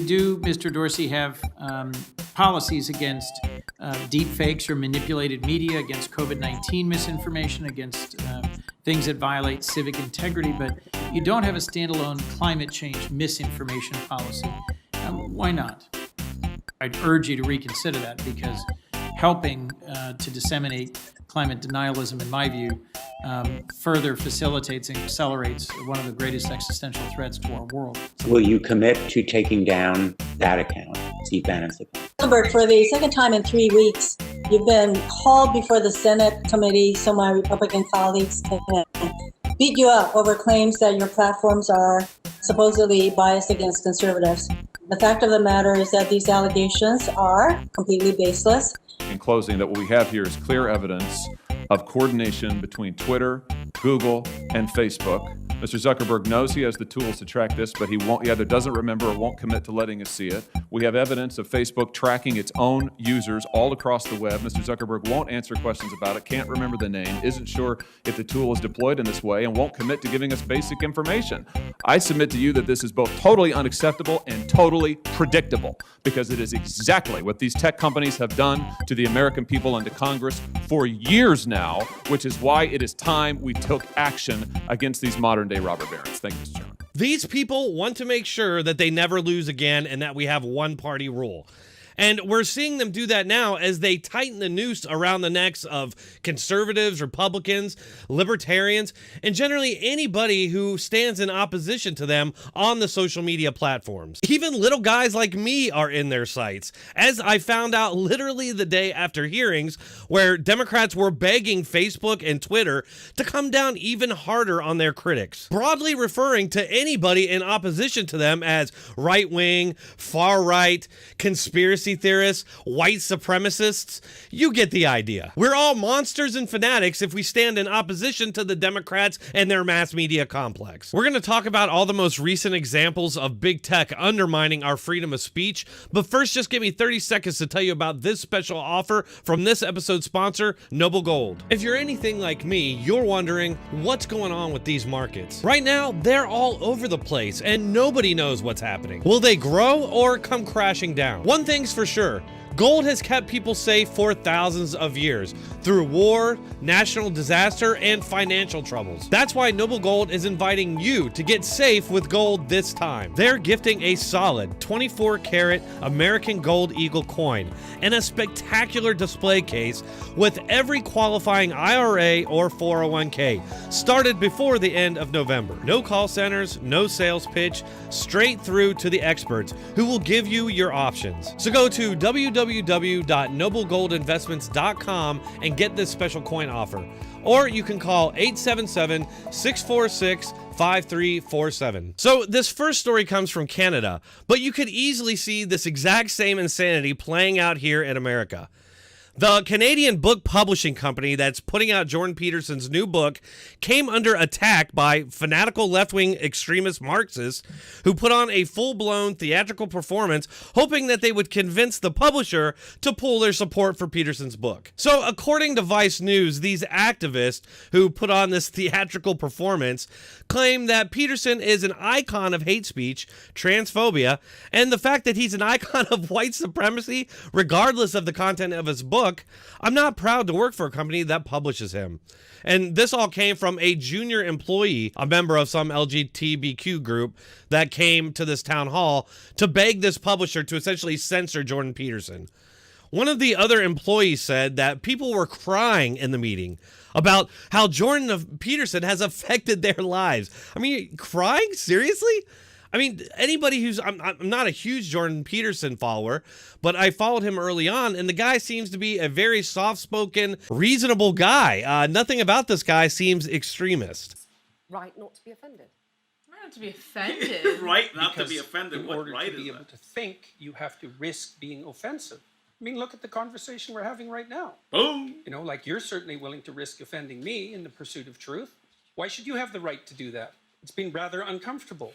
do, Mr. Dorsey, have policies against deep fakes or manipulated media, against COVID-19 misinformation, against things that violate civic integrity, but you don't have a standalone climate change misinformation policy. Why not? I'd urge you to reconsider that, because helping to disseminate climate denialism, in my view, further facilitates and accelerates one of the greatest existential threats to our world. Will you commit to taking down that account, Steve Bannon's account? Zuckerberg, for the second time in 3 weeks, you've been called before the Senate committee, so my Republican colleagues can beat you up over claims that your platforms are supposedly biased against conservatives. The fact of the matter is that these allegations are completely baseless. In closing, that what we have here is clear evidence of coordination between Twitter, Google, and Facebook. Mr. Zuckerberg knows he has the tools to track this, but he either doesn't remember or won't commit to letting us see it. We have evidence of Facebook tracking its own users all across the web. Mr. Zuckerberg won't answer questions about it, can't remember the name, isn't sure if the tool is deployed in this way, and won't commit to giving us basic information. I submit to you that this is both totally unacceptable and totally predictable, because it is exactly what these tech companies have done to the American people and to Congress for years now, which is why it is time we took action against these modern-day robber barons. Thank you, Mr. Chairman. These people want to make sure that they never lose again and that we have one-party rule. And we're seeing them do that now as they tighten the noose around the necks of conservatives, Republicans, libertarians, and generally anybody who stands in opposition to them on the social media platforms. Even little guys like me are in their sights, as I found out literally the day after hearings where Democrats were begging Facebook and Twitter to come down even harder on their critics, broadly referring to anybody in opposition to them as right-wing, far-right, conspiracy theorists, white supremacists. You get the idea. We're all monsters and fanatics if we stand in opposition to the Democrats and their mass media complex. We're going to talk about all the most recent examples of big tech undermining our freedom of speech, but first just give me 30 seconds to tell you about this special offer from this episode's sponsor, Noble Gold. If you're anything like me, you're wondering what's going on with these markets. Right now, they're all over the place and nobody knows what's happening. Will they grow or come crashing down? One thing's for sure. Gold has kept people safe for thousands of years through war, national disaster, and financial troubles. That's why Noble Gold is inviting you to get safe with gold this time. They're gifting a solid 24-karat American Gold Eagle coin and a spectacular display case with every qualifying IRA or 401k started before the end of November. No call centers, no sales pitch, straight through to the experts who will give you your options. So go to www.noblegoldinvestments.com and get this special coin offer. Or you can call 877-646-5347. So this first story comes from Canada, but you could easily see this exact same insanity playing out here in America. The Canadian book publishing company that's putting out Jordan Peterson's new book came under attack by fanatical left-wing extremist Marxists who put on a full-blown theatrical performance hoping that they would convince the publisher to pull their support for Peterson's book. So according to Vice News, these activists who put on this theatrical performance claim that Peterson is an icon of hate speech, transphobia, and the fact that he's an icon of white supremacy, regardless of the content of his book. I'm not proud to work for a company that publishes him. And this all came from a junior employee, a member of some LGBTQ group, that came to this town hall to beg this publisher to essentially censor Jordan Peterson. One of the other employees said that people were crying in the meeting about how Jordan Peterson has affected their lives. I mean, crying? Seriously? I mean, anybody who's, I'm not a huge Jordan Peterson follower, but I followed him early on, and the guy seems to be a very soft-spoken, reasonable guy. Nothing about this guy seems extremist. Right not to be offended. Not to be offended. Right not Because to be offended. in What order right to be is able that? to think, you have to risk being offensive. I mean, look at the conversation we're having right now. Boom. You know, like you're certainly willing to risk offending me in the pursuit of truth. Why should you have the right to do that? It's been rather uncomfortable.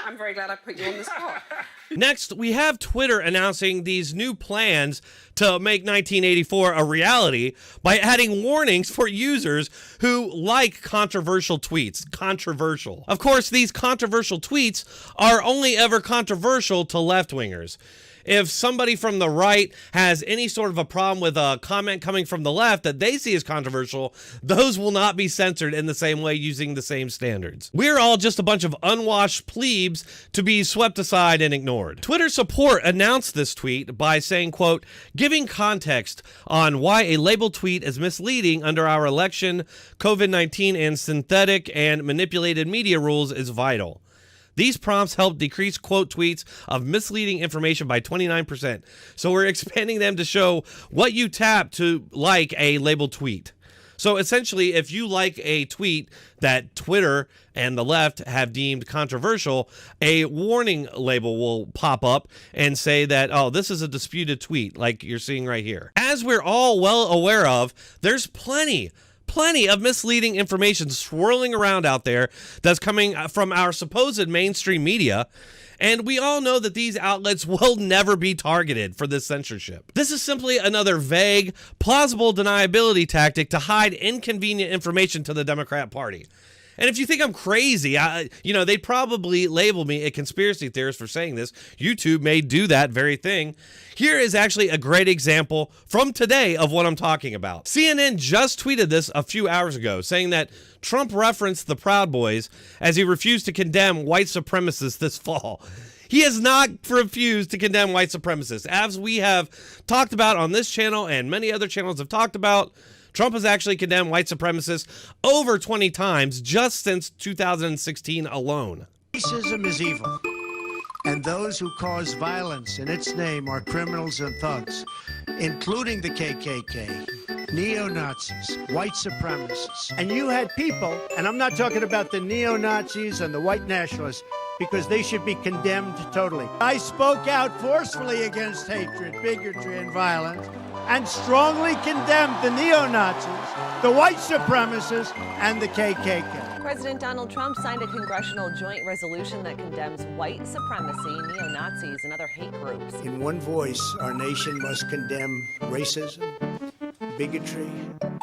I'm very glad I put you on the spot. Next, we have Twitter announcing these new plans to make 1984 a reality by adding warnings for users who like controversial tweets. Controversial. Of course, these controversial tweets are only ever controversial to left-wingers. If somebody from the right has any sort of a problem with a comment coming from the left that they see as controversial, those will not be censored in the same way using the same standards. We're all just a bunch of unwashed plebes to be swept aside and ignored. Twitter support announced this tweet by saying, quote, giving context on why a labeled tweet is misleading under our election, COVID-19 and synthetic and manipulated media rules is vital. These prompts help decrease quote tweets of misleading information by 29%. So we're expanding them to show what you tap to like a labeled tweet. So essentially, if you like a tweet that Twitter and the left have deemed controversial, a warning label will pop up and say that, oh, this is a disputed tweet, like you're seeing right here. As we're all well aware of, there's plenty of misleading information swirling around out there that's coming from our supposed mainstream media, and we all know that these outlets will never be targeted for this censorship. This is simply another vague, plausible deniability tactic to hide inconvenient information to the Democrat Party. And if you think I'm crazy, they'd probably label me a conspiracy theorist for saying this. YouTube may do that very thing. Here is actually a great example from today of what I'm talking about. CNN just tweeted this a few hours ago, saying that Trump referenced the Proud Boys as he refused to condemn white supremacists this fall. He has not refused to condemn white supremacists. As we have talked about on this channel and many other channels have talked about, Trump has actually condemned white supremacists over 20 times just since 2016 alone. Racism is evil, and those who cause violence in its name are criminals and thugs, including the KKK, neo-Nazis, white supremacists. And you had people, and I'm not talking about the neo-Nazis and the white nationalists, because they should be condemned totally. I spoke out forcefully against hatred, bigotry, and violence, and strongly condemned the neo-Nazis, the white supremacists, and the KKK. President Donald Trump signed a congressional joint resolution that condemns white supremacy, neo-Nazis, and other hate groups. In one voice, our nation must condemn racism, bigotry,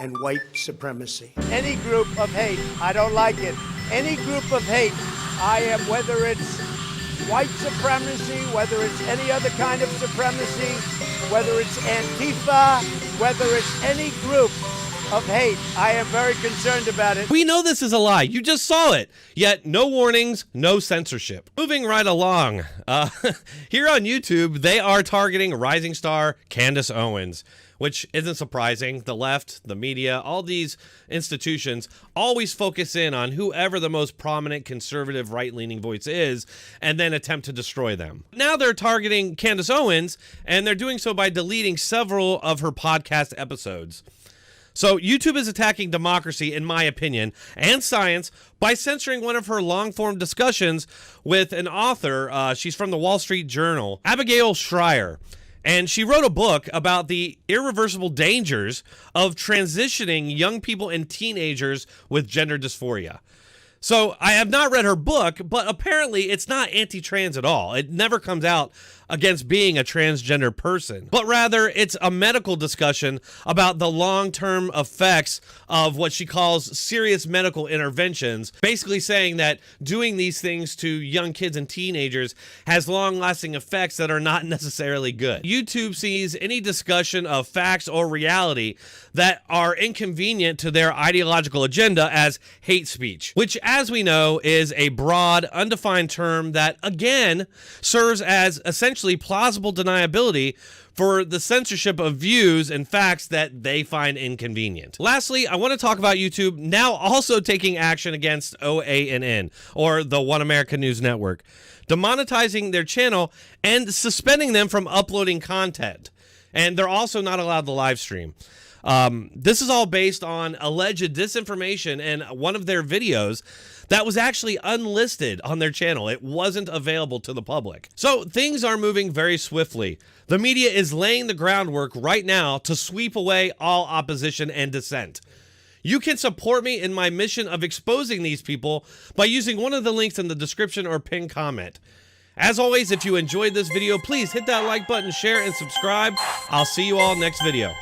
and white supremacy. Any group of hate, I don't like it. Any group of hate, I am, whether it's white supremacy, whether it's any other kind of supremacy, whether it's Antifa, whether it's any group of hate, I am very concerned about it. We know this is a lie. You just saw it. Yet no warnings, no censorship. Moving right along. Here on YouTube, they are targeting rising star Candace Owens, which isn't surprising. The left, the media, all these institutions always focus in on whoever the most prominent conservative right-leaning voice is and then attempt to destroy them. Now they're targeting Candace Owens, and they're doing so by deleting several of her podcast episodes. So YouTube is attacking democracy, in my opinion, and science by censoring one of her long-form discussions with an author. She's from the Wall Street Journal, Abigail Shrier. And she wrote a book about the irreversible dangers of transitioning young people and teenagers with gender dysphoria. So I have not read her book, but apparently it's not anti-trans at all. It never comes out against being a transgender person, but rather it's a medical discussion about the long-term effects of what she calls serious medical interventions, basically saying that doing these things to young kids and teenagers has long-lasting effects that are not necessarily good. YouTube sees any discussion of facts or reality that are inconvenient to their ideological agenda as hate speech, which, as we know, is a broad, undefined term that, again, serves as essentially plausible deniability for the censorship of views and facts that they find inconvenient. Lastly, I want to talk about YouTube now also taking action against OANN, or the One America News Network, demonetizing their channel and suspending them from uploading content. And they're also not allowed to live stream. This is all based on alleged disinformation in one of their videos that was actually unlisted on their channel. It wasn't available to the public. So things are moving very swiftly. The media is laying the groundwork right now to sweep away all opposition and dissent. You can support me in my mission of exposing these people by using one of the links in the description or pinned comment. As always, if you enjoyed this video, please hit that like button, share, and subscribe. I'll see you all next video.